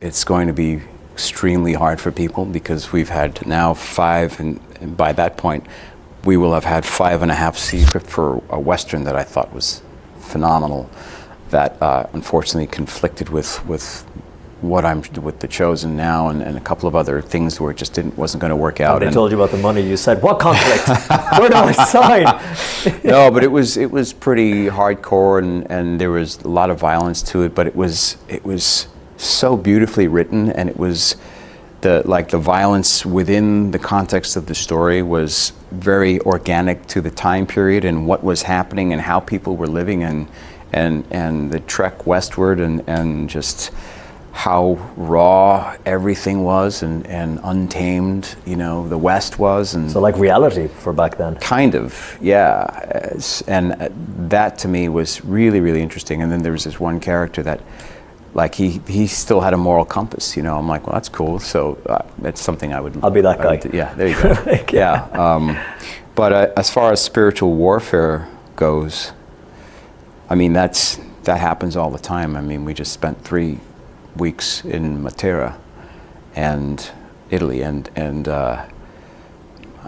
It's going to be extremely hard for people because we've had now 5, and by that point, we will have had 5.5 seasons for a Western that I thought was phenomenal, that unfortunately conflicted with what I'm with The Chosen now, and a couple of other things where it just wasn't going to work out. And they told you about the money. You said, "What conflict? Where do I sign?" No, but it was pretty hardcore, and there was a lot of violence to it. But it was so beautifully written, and it was the violence within the context of the story was very organic to the time period and what was happening and how people were living, and the trek westward, and just how raw everything was, and untamed, the West was. And so like reality for back then. Kind of, yeah. And that to me was really, really interesting. And then there was this one character that, he still had a moral compass, I'm like, well, that's cool. So it's something I'll be that guy. Yeah, there you go. Yeah. But as far as spiritual warfare goes, I mean, that happens all the time. I mean, we just spent 3 weeks in Matera and Italy, and I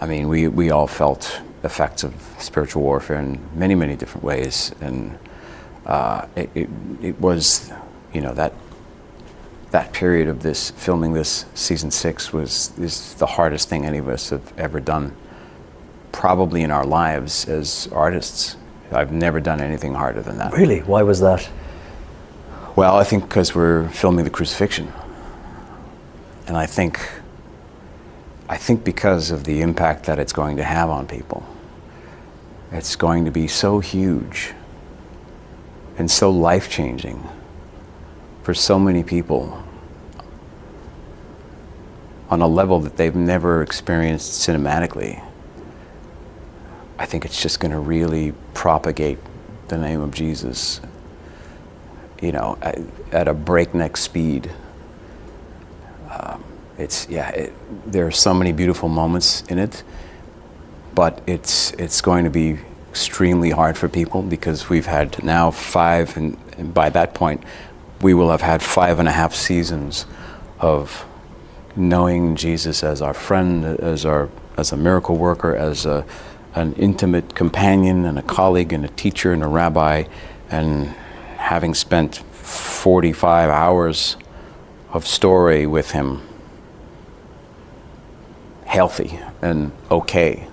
mean, we all felt effects of spiritual warfare in many, many different ways, and it was, that period of this filming this season 6 is the hardest thing any of us have ever done, probably in our lives as artists. I've never done anything harder than that. Really? Why was that? Well, I think because we're filming the crucifixion, and I think because of the impact that it's going to have on people, it's going to be so huge and so life-changing for so many people on a level that they've never experienced cinematically. I think it's just going to really propagate the name of Jesus, at a breakneck speed. There are so many beautiful moments in it, but it's going to be extremely hard for people because we've had now 5, and by that point, we will have had 5.5 seasons of knowing Jesus as our friend, as a miracle worker, as an intimate companion and a colleague and a teacher and a rabbi, and having spent 45 hours of story with him, healthy and okay.